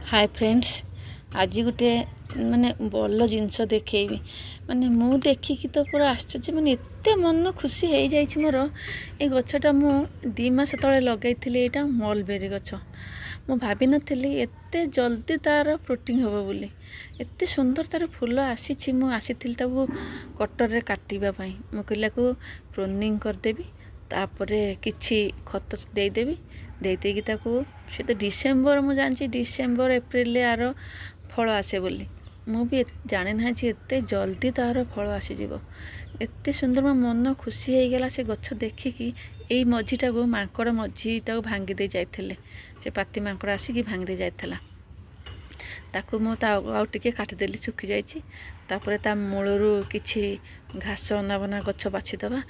Hi friends, आज गोटे माने भल जिनस देखी माने मु देखिकी तो पूरा आश्चर्य माने एते मन खुशी हो जाइए मोर। ये गछटा मु 2 मास तले लगैथिली। एटा मलबेरी गछ। मु भाभी नथिली एते जल्दी तार फ्रुटिंग होबो बोली। एते सुंदर तार फूल आसी। मु आसीथिल ताकू कटर रे काटिबा पई। मु कहला को प्रूनिंग कर देबी, तापरे किछि खत दे देबी। देते कि ताकू से तो डिसेम्बर मु जानची डिसेम्बर एप्रिल आर फल आसे बोली। मु भी जाने ना जी एते जल्दी तार फल आसी जीवो। एते सुंदर मो मन खुशी हो गला से गछ देखिकी। एई मझीटा को मांकड़ मझीटा को भांगी दे जाइथिले। से पाती मांकड़ आसिकी भांगी दे जाइथिला। ताकू मु आउ टिके काटिदेली, सुखी जाइए। तापर ता मूलरू किछि घास अनाबना गछ बाछीदबा।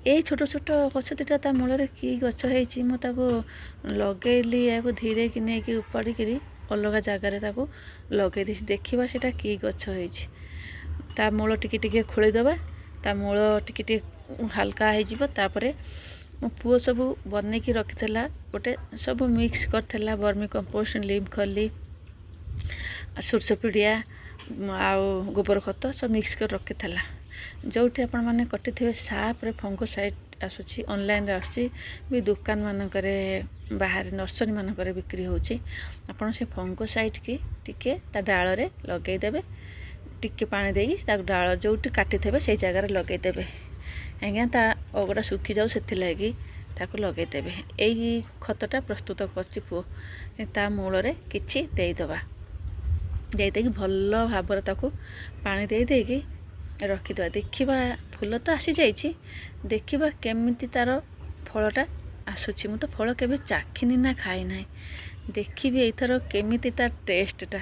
ये छोट छोट गछ दुटा ता मूल कि गछ होइछि मु ताको लगेली। या धीरे कि नहीं उपाड़ी अलग जगार लगे देखा सेटा कि गछ होइछि। ता मूल टिके टिके खोलीदबा। ता मूल टिके टिके हल्का हो तापर मो पुओ सब बनैकी रखिथला। गोटे सब मिक्स करथला वर्मी कंपोस्ट, लीम खली, सोरस पिड़िया आउ गोबर खत सब मिक्स कर रखी था। जो आपण मैंने कटिथे साप्रे फंगोसाइट आसूची ऑनलाइन आसूची भी दुकान मानक बाहर नर्सरी मानक बिक्री होची। आपण से फंगोसाइट की टिके ता डाल रे लगे देबे। टिके पानी देई ता डाल जो काटी थे से जगह लगे देबे। आज्ञा ता अगड़ा सुखी जाऊ से लगी ताको लगे देबे। एई खतटा प्रस्तुत करची पुओ। ता मूल रे किछि देइदबा। देते भल भाव ताकू पानी देकी रखिदवा। देखा फूल तो आसी जाइए, देखा केमिति तार फलटा आसूची। मु तो फल केबे चाखिनी ना खाई ना। देखी एथर केमिति तार टेस्टटा।